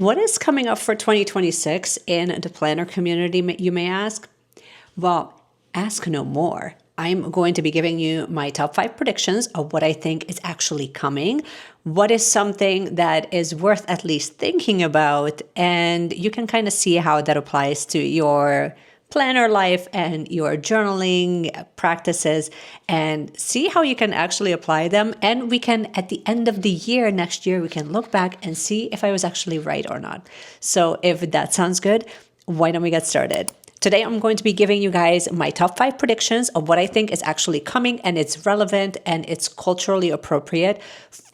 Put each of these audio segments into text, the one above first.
What is coming up for 2026 in the planner community, you may ask? Well, ask no more. I'm going to be giving you my top 5 predictions of what I think is actually coming, what is something that is worth at least thinking about, and you can kind of see how that applies to your planner life and your journaling practices and see how you can actually apply them. And we can, at the end of the year, next year, we can look back and see if I was actually right or not. So if that sounds good, why don't we get started? Today, I'm going to be giving you guys my top 5 predictions of what I think is actually coming, and it's relevant and it's culturally appropriate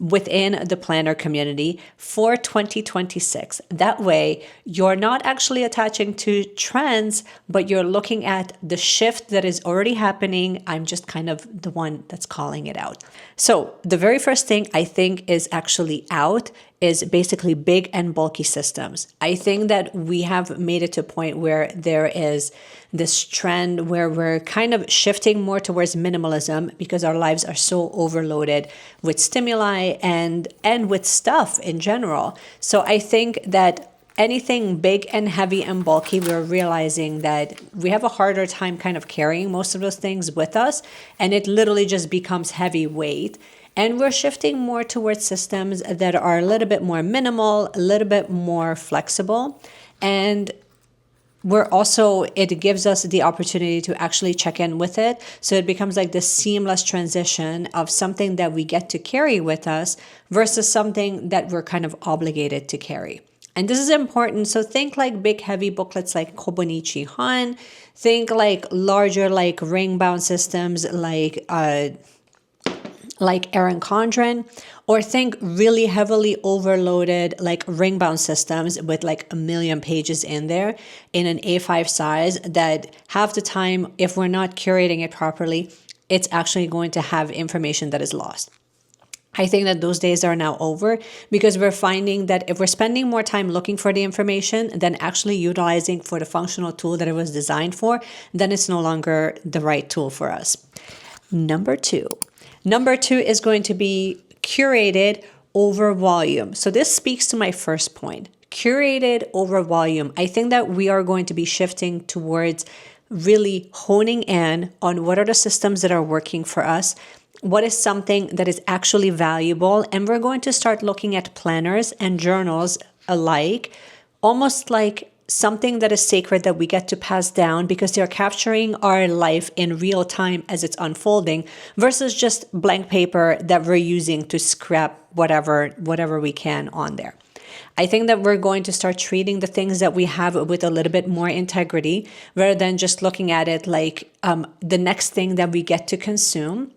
within the planner community for 2026. That way, you're not actually attaching to trends, but you're looking at the shift that is already happening. I'm just kind of the one that's calling it out. So the very first thing I think is actually out is basically big and bulky systems. I think that we have made it to a point where there is this trend where we're kind of shifting more towards minimalism because our lives are so overloaded with stimuli and with stuff in general. So I think that anything big and heavy and bulky, we're realizing that we have a harder time kind of carrying most of those things with us, and it literally just becomes heavy weight. And we're shifting more towards systems that are a little bit more minimal, a little bit more flexible. And it gives us the opportunity to actually check in with it. So it becomes like this seamless transition of something that we get to carry with us versus something that we're kind of obligated to carry. And this is important. So think like big, heavy booklets like Kobonichi Han. Think like larger, like ring-bound systems like Erin Condren, or think really heavily overloaded like ring-bound systems with like 1 million pages in there in an A5 size that half the time, if we're not curating it properly, it's actually going to have information that is lost. I think that those days are now over because we're finding that if we're spending more time looking for the information than actually utilizing for the functional tool that it was designed for, then it's no longer the right tool for us. Number two is going to be curated over volume. So this speaks to my first point, curated over volume. I think that we are going to be shifting towards really honing in on what are the systems that are working for us, what is something that is actually valuable, and we're going to start looking at planners and journals alike, almost like something that is sacred that we get to pass down because they're capturing our life in real time as it's unfolding versus just blank paper that we're using to scrap whatever we can on there. I think that we're going to start treating the things that we have with a little bit more integrity rather than just looking at it like the next thing that we get to consume.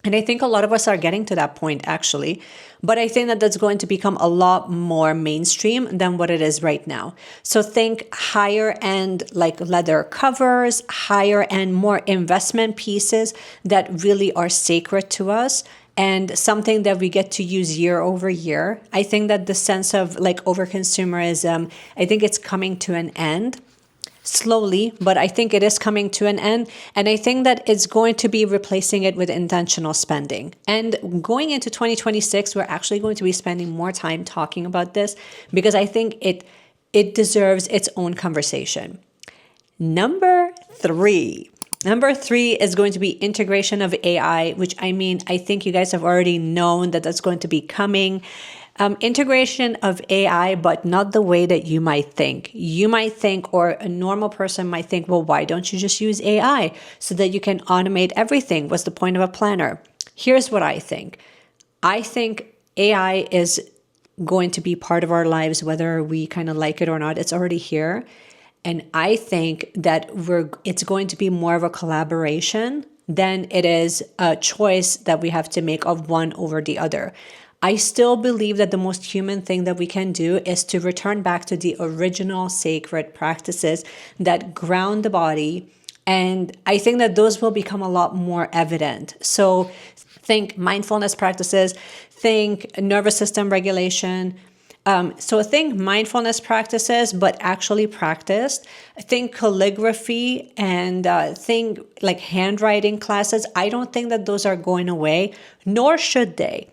And I think a lot of us are getting to that point actually, but I think that that's going to become a lot more mainstream than what it is right now. So think higher end like leather covers, higher end more investment pieces that really are sacred to us and something that we get to use year over year. I think that the sense of like overconsumerism, I think it's coming to an end. Slowly, but I think it is coming to an end. And I think that it's going to be replacing it with intentional spending. And going into 2026, we're actually going to be spending more time talking about this because I think it deserves its own conversation. Number three is going to be integration of AI, which I think you guys have already known that that's going to be coming. Integration of AI, but not the way that you might think. You might think, or a normal person might think, well, why don't you just use AI so that you can automate everything? What's the point of a planner? Here's what I think. I think AI is going to be part of our lives, whether we kind of like it or not. It's already here. And I think that it's going to be more of a collaboration than it is a choice that we have to make of one over the other. I still believe that the most human thing that we can do is to return back to the original sacred practices that ground the body. And I think that those will become a lot more evident. So think mindfulness practices, think nervous system regulation. So think mindfulness practices, but actually practiced. Think calligraphy and think like handwriting classes. I don't think that those are going away, nor should they.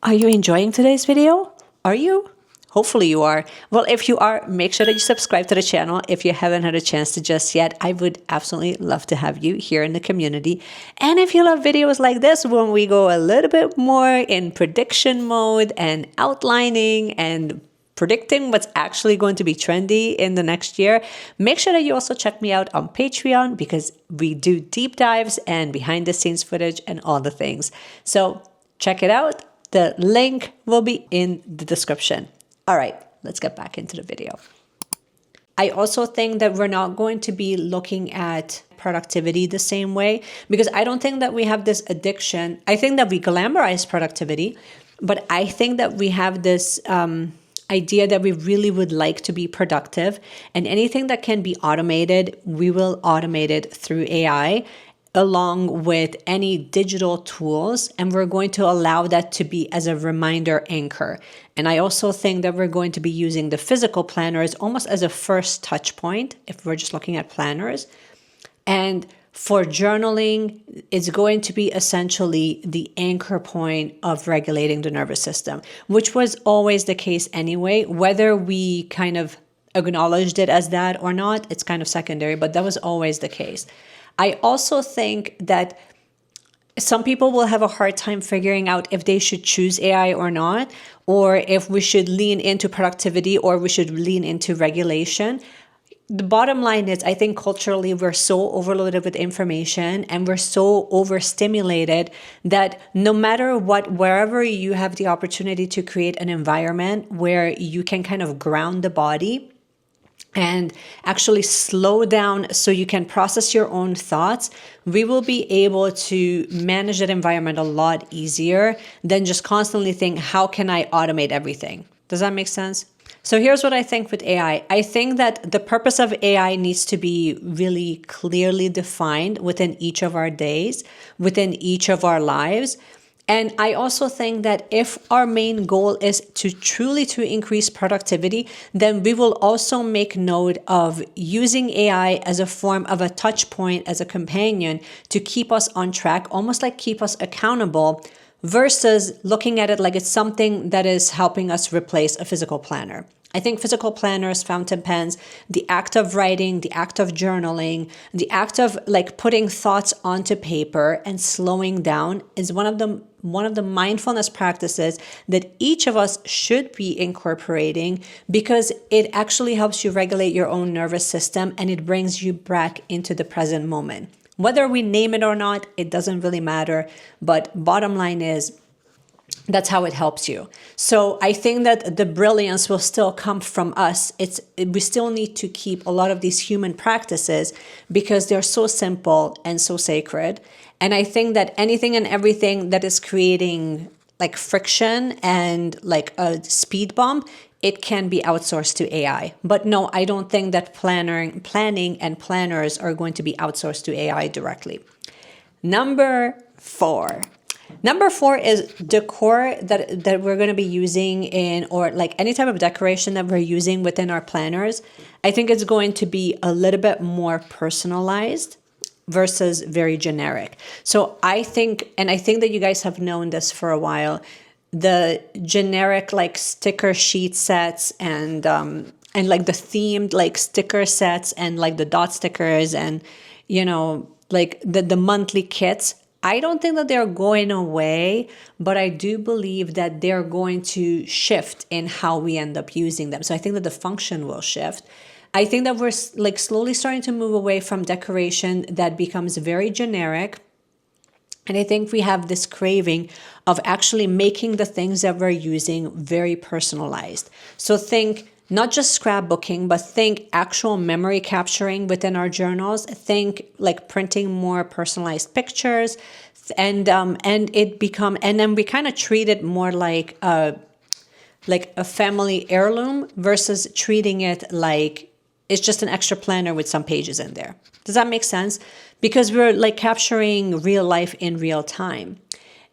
Are you enjoying today's video? Are you? Hopefully you are. Well, if you are, make sure that you subscribe to the channel if you haven't had a chance to just yet. I would absolutely love to have you here in the community. And if you love videos like this, when we go a little bit more in prediction mode and outlining and predicting what's actually going to be trendy in the next year, make sure that you also check me out on Patreon, because we do deep dives and behind the scenes footage and all the things. So check it out. The link will be in the description. All right, let's get back into the video. I also think that we're not going to be looking at productivity the same way, because I don't think that we have this addiction. I think that we glamorize productivity, but I think that we have this idea that we really would like to be productive, and anything that can be automated, we will automate it through AI, along with any digital tools, and we're going to allow that to be as a reminder anchor. And I also think that we're going to be using the physical planners almost as a first touch point if we're just looking at planners. And for journaling, it's going to be essentially the anchor point of regulating the nervous system, which was always the case anyway. Whether we kind of acknowledged it as that or not, it's kind of secondary, but that was always the case. I also think that some people will have a hard time figuring out if they should choose AI or not, or if we should lean into productivity or we should lean into regulation. The bottom line is, I think culturally we're so overloaded with information and we're so overstimulated that no matter what, wherever you have the opportunity to create an environment where you can kind of ground the body and actually slow down so you can process your own thoughts, we will be able to manage that environment a lot easier than just constantly think, how can I automate everything? Does that make sense? So here's what I think with AI. I think that the purpose of AI needs to be really clearly defined within each of our days, within each of our lives. And I also think that if our main goal is to truly to increase productivity, then we will also make note of using AI as a form of a touch point, as a companion to keep us on track, almost like keep us accountable, versus looking at it like it's something that is helping us replace a physical planner. I think physical planners, fountain pens, the act of writing, the act of journaling, the act of like putting thoughts onto paper and slowing down is one of the mindfulness practices that each of us should be incorporating, because it actually helps you regulate your own nervous system and it brings you back into the present moment. Whether we name it or not, it doesn't really matter. But bottom line is, that's how it helps you. So I think that the brilliance will still come from us. We still need to keep a lot of these human practices because they're so simple and so sacred. And I think that anything and everything that is creating like friction and like a speed bump, it can be outsourced to AI. But no, I don't think that planning and planners are going to be outsourced to AI directly. Number four is decor that we're going to be using in, or like any type of decoration that we're using within our planners. I think it's going to be a little bit more personalized versus very generic. So I think that you guys have known this for a while, the generic like sticker sheet sets and like the themed like sticker sets and like the dot stickers and, you know, like the monthly kits. I don't think that they're going away, but I do believe that they're going to shift in how we end up using them. So I think that the function will shift. I think that we're like slowly starting to move away from decoration that becomes very generic. And I think we have this craving of actually making the things that we're using very personalized. So think not just scrapbooking, but think actual memory capturing within our journals. Think like printing more personalized pictures, and then we kind of treat it more like a family heirloom versus treating it like it's just an extra planner with some pages in there. Does that make sense? Because we're like capturing real life in real time.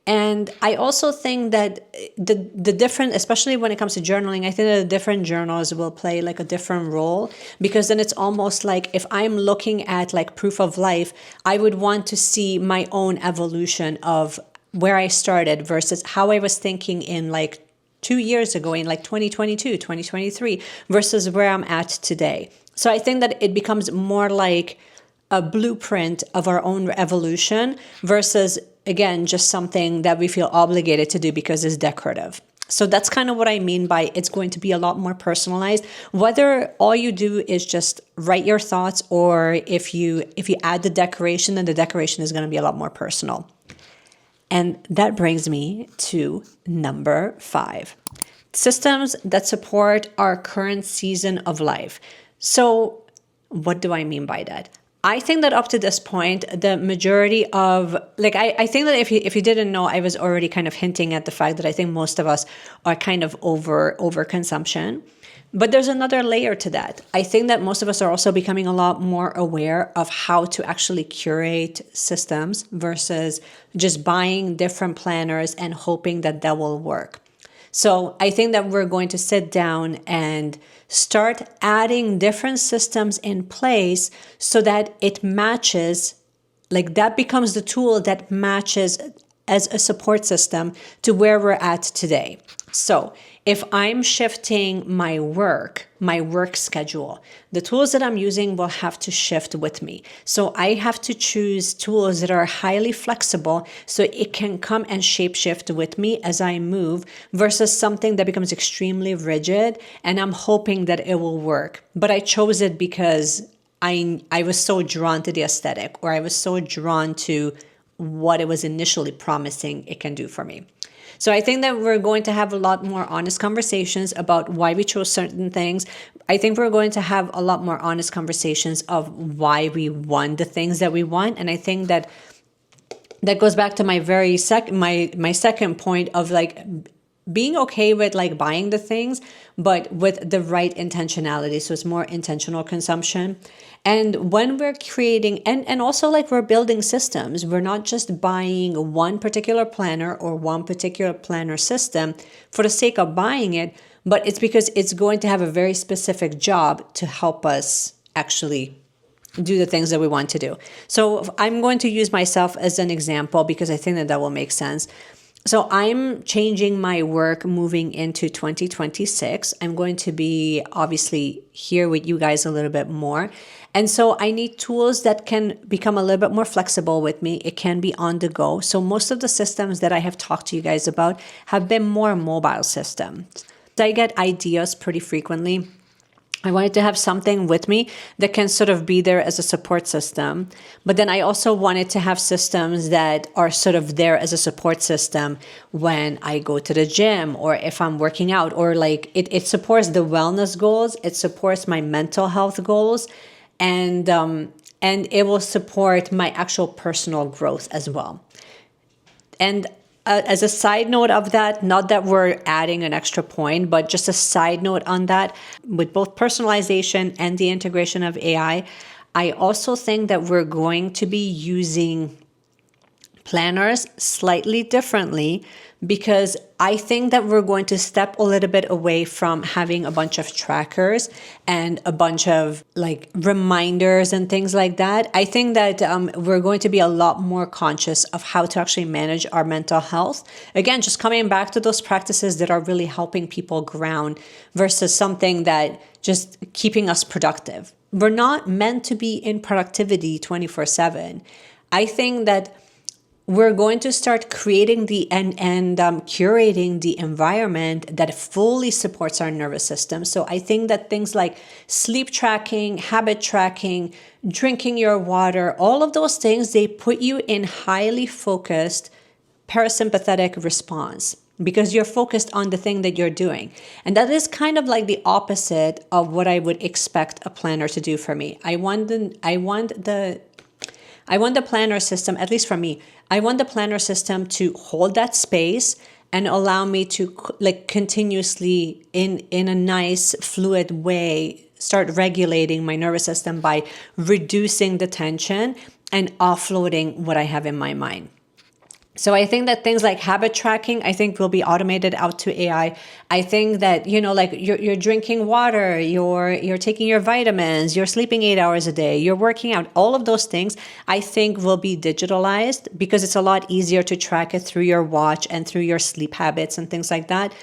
And I also think that the different, especially when it comes to journaling, I think that the different journals will play like a different role, because then it's almost like if I'm looking at like proof of life, I would want to see my own evolution of where I started versus how I was thinking in like 2 years ago in like 2022, 2023 versus where I'm at today. So I think that it becomes more like a blueprint of our own evolution versus, again, just something that we feel obligated to do because it's decorative. So that's kind of what I mean by it's going to be a lot more personalized. Whether all you do is just write your thoughts, or if you add the decoration, then the decoration is going to be a lot more personal. And that brings me to number 5. Systems that support our current season of life. So what do I mean by that? I think that up to this point, the majority of, like, I think that if you didn't know, I was already kind of hinting at the fact that I think most of us are kind of over consumption. But there's another layer to that. I think that most of us are also becoming a lot more aware of how to actually curate systems versus just buying different planners and hoping that that will work. So I think that we're going to sit down and start adding different systems in place so that it matches, like that becomes the tool that matches as a support system to where we're at today. So if I'm shifting my work schedule, the tools that I'm using will have to shift with me. So I have to choose tools that are highly flexible so it can come and shapeshift with me as I move versus something that becomes extremely rigid and I'm hoping that it will work. But I chose it because I was so drawn to the aesthetic, or I was so drawn to what it was initially promising it can do for me. So I think that we're going to have a lot more honest conversations about why we chose certain things. I think we're going to have a lot more honest conversations of why we want the things that we want. And I think that goes back to my my second point of like being okay with like buying the things, but with the right intentionality. So it's more intentional consumption. And when we're creating, and also like we're building systems, we're not just buying one particular planner or one particular planner system for the sake of buying it, but it's because it's going to have a very specific job to help us actually do the things that we want to do. So I'm going to use myself as an example because I think that will make sense. So I'm changing my work moving into 2026. I'm going to be obviously here with you guys a little bit more. And so I need tools that can become a little bit more flexible with me. It can be on the go. So most of the systems that I have talked to you guys about have been more mobile systems. I get ideas pretty frequently. I wanted to have something with me that can sort of be there as a support system. But then I also wanted to have systems that are sort of there as a support system when I go to the gym or if I'm working out, or like it supports the wellness goals. It supports my mental health goals, and it will support my actual personal growth as well. And as a side note of that, not that we're adding an extra point, but just a side note on that, with both personalization and the integration of AI, I also think that we're going to be using planners slightly differently, because I think that we're going to step a little bit away from having a bunch of trackers and a bunch of like reminders and things like that. I think that we're going to be a lot more conscious of how to actually manage our mental health. Again, just coming back to those practices that are really helping people ground versus something that just keeping us productive. We're not meant to be in productivity 24/7. I think that we're going to start creating curating the environment that fully supports our nervous system. So I think that things like sleep tracking, habit tracking, drinking your water, all of those things, they put you in highly focused parasympathetic response because you're focused on the thing that you're doing. And that is kind of like the opposite of what I would expect a planner to do for me. I want the planner system, at least for me, I want the planner system to hold that space and allow me to like continuously in a nice fluid way start regulating my nervous system by reducing the tension and offloading what I have in my mind. So I think that things like habit tracking, I think will be automated out to AI. I think that, like you're drinking water, you're taking your vitamins, you're sleeping 8 hours a day, you're working out, all of those things I think will be digitalized because it's a lot easier to track it through your watch and through your sleep habits and things like that.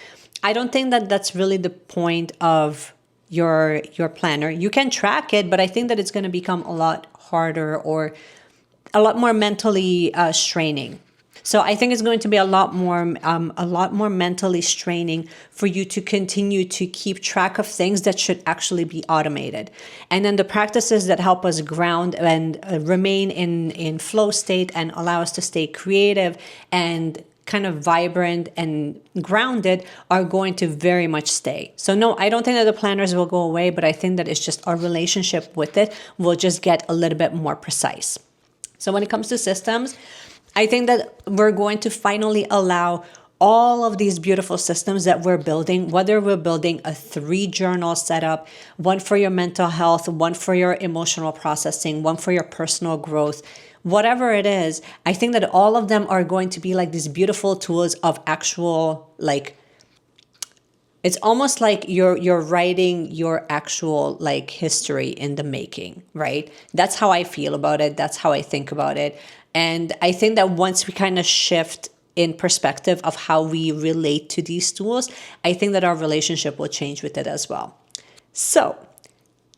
I don't think that that's really the point of your planner. You can track it, but I think that it's going to become a lot harder or a lot more mentally straining. So I think it's going to be a lot more mentally straining for you to continue to keep track of things that should actually be automated. And then the practices that help us ground and remain in flow state and allow us to stay creative and kind of vibrant and grounded are going to very much stay. So no, I don't think that the planners will go away, but I think that it's just our relationship with it will just get a little bit more precise. So when it comes to systems, I think that we're going to finally allow all of these beautiful systems that we're building, whether we're building a 3-journal setup, one for your mental health, one for your emotional processing, one for your personal growth, whatever it is, I think that all of them are going to be like these beautiful tools of actual, like, it's almost like you're writing your actual like history in the making, right? That's how I feel about it. That's how I think about it. And I think that once we kind of shift in perspective of how we relate to these tools, I think that our relationship will change with it as well. So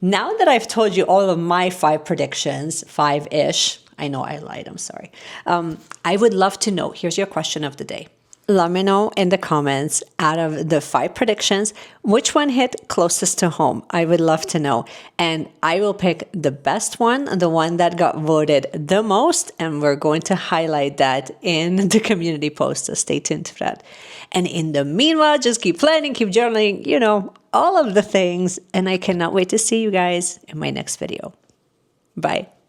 now that I've told you all of my 5 predictions, 5-ish, I know I lied, I'm sorry. I would love to know, here's your question of the day. Let me know in the comments, out of the 5 predictions, which one hit closest to home. I would love to know. And I will pick the best one, the one that got voted the most, and we're going to highlight that in the community post. So stay tuned for that. And in the meanwhile, just keep planning, keep journaling, all of the things. And I cannot wait to see you guys in my next video. Bye.